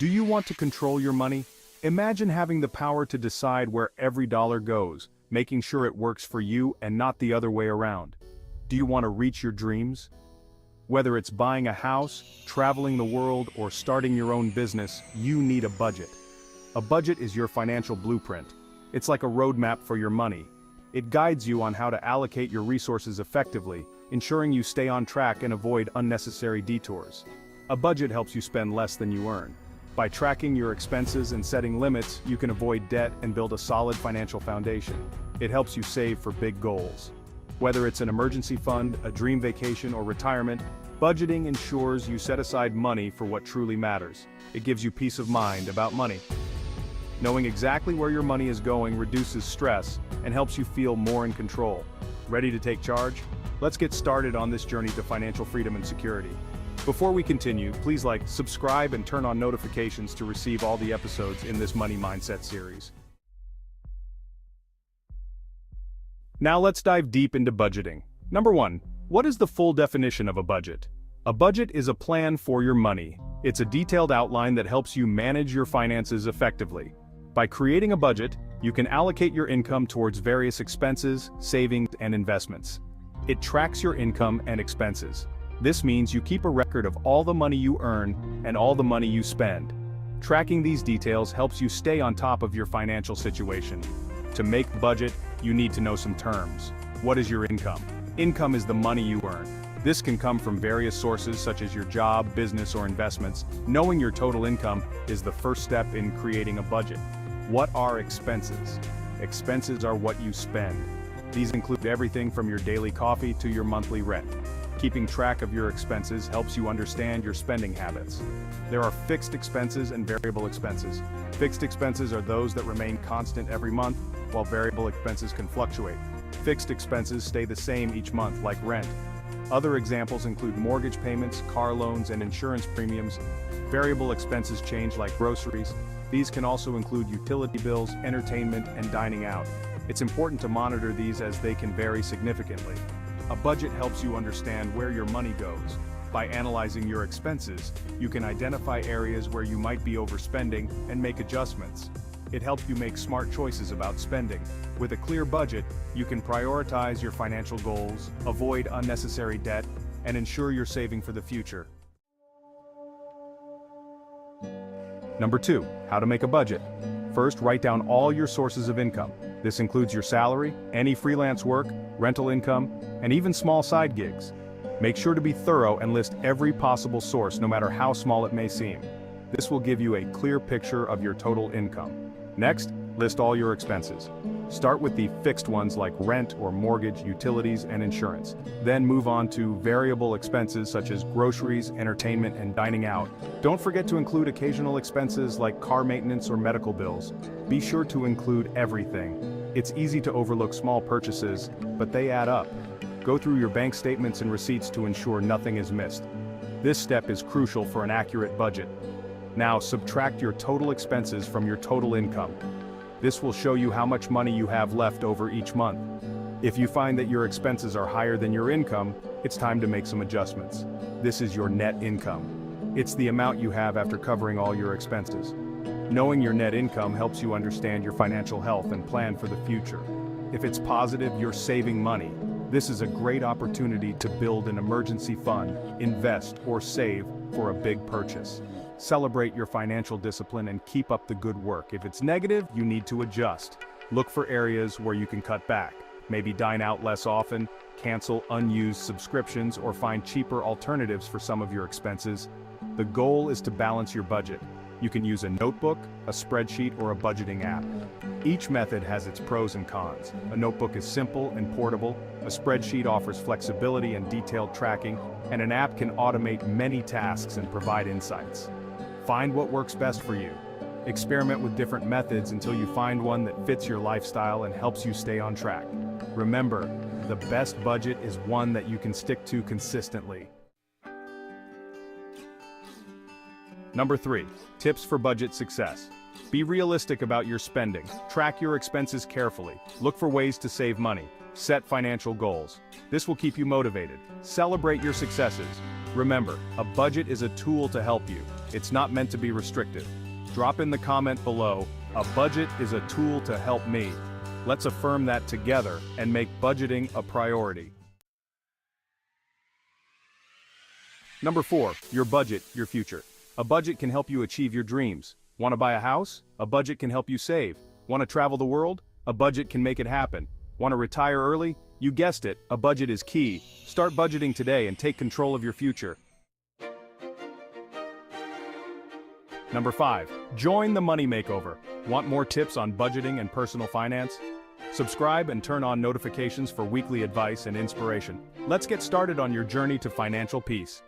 Do you want to control your money? Imagine having the power to decide where every dollar goes, making sure it works for you and not the other way around. Do you want to reach your dreams? Whether it's buying a house, traveling the world, or starting your own business, you need a budget. A budget is your financial blueprint. It's like a roadmap for your money. It guides you on how to allocate your resources effectively, ensuring you stay on track and avoid unnecessary detours. A budget helps you spend less than you earn. By tracking your expenses and setting limits, you can avoid debt and build a solid financial foundation. It helps you save for big goals. Whether it's an emergency fund, a dream vacation, or retirement, budgeting ensures you set aside money for what truly matters. It gives you peace of mind about money. Knowing exactly where your money is going reduces stress and helps you feel more in control. Ready to take charge? Let's get started on this journey to financial freedom and security. Before we continue, please like, subscribe, and turn on notifications to receive all the episodes in this Money Mindset series. Now let's dive deep into budgeting. Number 1, what is the full definition of a budget? A budget is a plan for your money. It's a detailed outline that helps you manage your finances effectively. By creating a budget, you can allocate your income towards various expenses, savings, and investments. It tracks your income and expenses. This means you keep a record of all the money you earn and all the money you spend. Tracking these details helps you stay on top of your financial situation. To make a budget, you need to know some terms. What is your income? Income is the money you earn. This can come from various sources such as your job, business, or investments. Knowing your total income is the first step in creating a budget. What are expenses? Expenses are what you spend. These include everything from your daily coffee to your monthly rent. Keeping track of your expenses helps you understand your spending habits. There are fixed expenses and variable expenses. Fixed expenses are those that remain constant every month, while variable expenses can fluctuate. Fixed expenses stay the same each month, like rent. Other examples include mortgage payments, car loans, and insurance premiums. Variable expenses change, like groceries. These can also include utility bills, entertainment, and dining out. It's important to monitor these as they can vary significantly. A budget helps you understand where your money goes. By analyzing your expenses, you can identify areas where you might be overspending and make adjustments. It helps you make smart choices about spending. With a clear budget, you can prioritize your financial goals, avoid unnecessary debt, and ensure you're saving for the future. Number 2, how to make a budget. First, write down all your sources of income. This includes your salary, any freelance work, rental income, and even small side gigs. Make sure to be thorough and list every possible source, no matter how small it may seem. This will give you a clear picture of your total income. Next, list all your expenses. Start with the fixed ones like rent or mortgage, utilities, and insurance. Then move on to variable expenses such as groceries, entertainment, and dining out. Don't forget to include occasional expenses like car maintenance or medical bills. Be sure to include everything. It's easy to overlook small purchases, but they add up. Go through your bank statements and receipts to ensure nothing is missed. This step is crucial for an accurate budget. Now, subtract your total expenses from your total income. This will show you how much money you have left over each month. If you find that your expenses are higher than your income, it's time to make some adjustments. This is your net income. It's the amount you have after covering all your expenses. Knowing your net income helps you understand your financial health and plan for the future. If it's positive, you're saving money. This is a great opportunity to build an emergency fund, invest, or save for a big purchase. Celebrate your financial discipline and keep up the good work. If it's negative, you need to adjust. Look for areas where you can cut back. Maybe dine out less often, cancel unused subscriptions, or find cheaper alternatives for some of your expenses. The goal is to balance your budget. You can use a notebook, a spreadsheet, or a budgeting app. Each method has its pros and cons. A notebook is simple and portable, a spreadsheet offers flexibility and detailed tracking, and an app can automate many tasks and provide insights. Find what works best for you. Experiment with different methods until you find one that fits your lifestyle and helps you stay on track. Remember, the best budget is one that you can stick to consistently. Number 3, tips for budget success. Be realistic about your spending. Track your expenses carefully. Look for ways to save money. Set financial goals. This will keep you motivated. Celebrate your successes. Remember, a budget is a tool to help you. It's not meant to be restrictive. Drop in the comment below, a budget is a tool to help me. Let's affirm that together and make budgeting a priority. Number 4, your budget, your future. A budget can help you achieve your dreams. Want to buy a house? A budget can help you save. Want to travel the world? A budget can make it happen. Want to retire early? You guessed it, a budget is key. Start budgeting today and take control of your future. Number 5, join the Money Makeover. Want more tips on budgeting and personal finance? Subscribe and turn on notifications for weekly advice and inspiration. Let's get started on your journey to financial peace.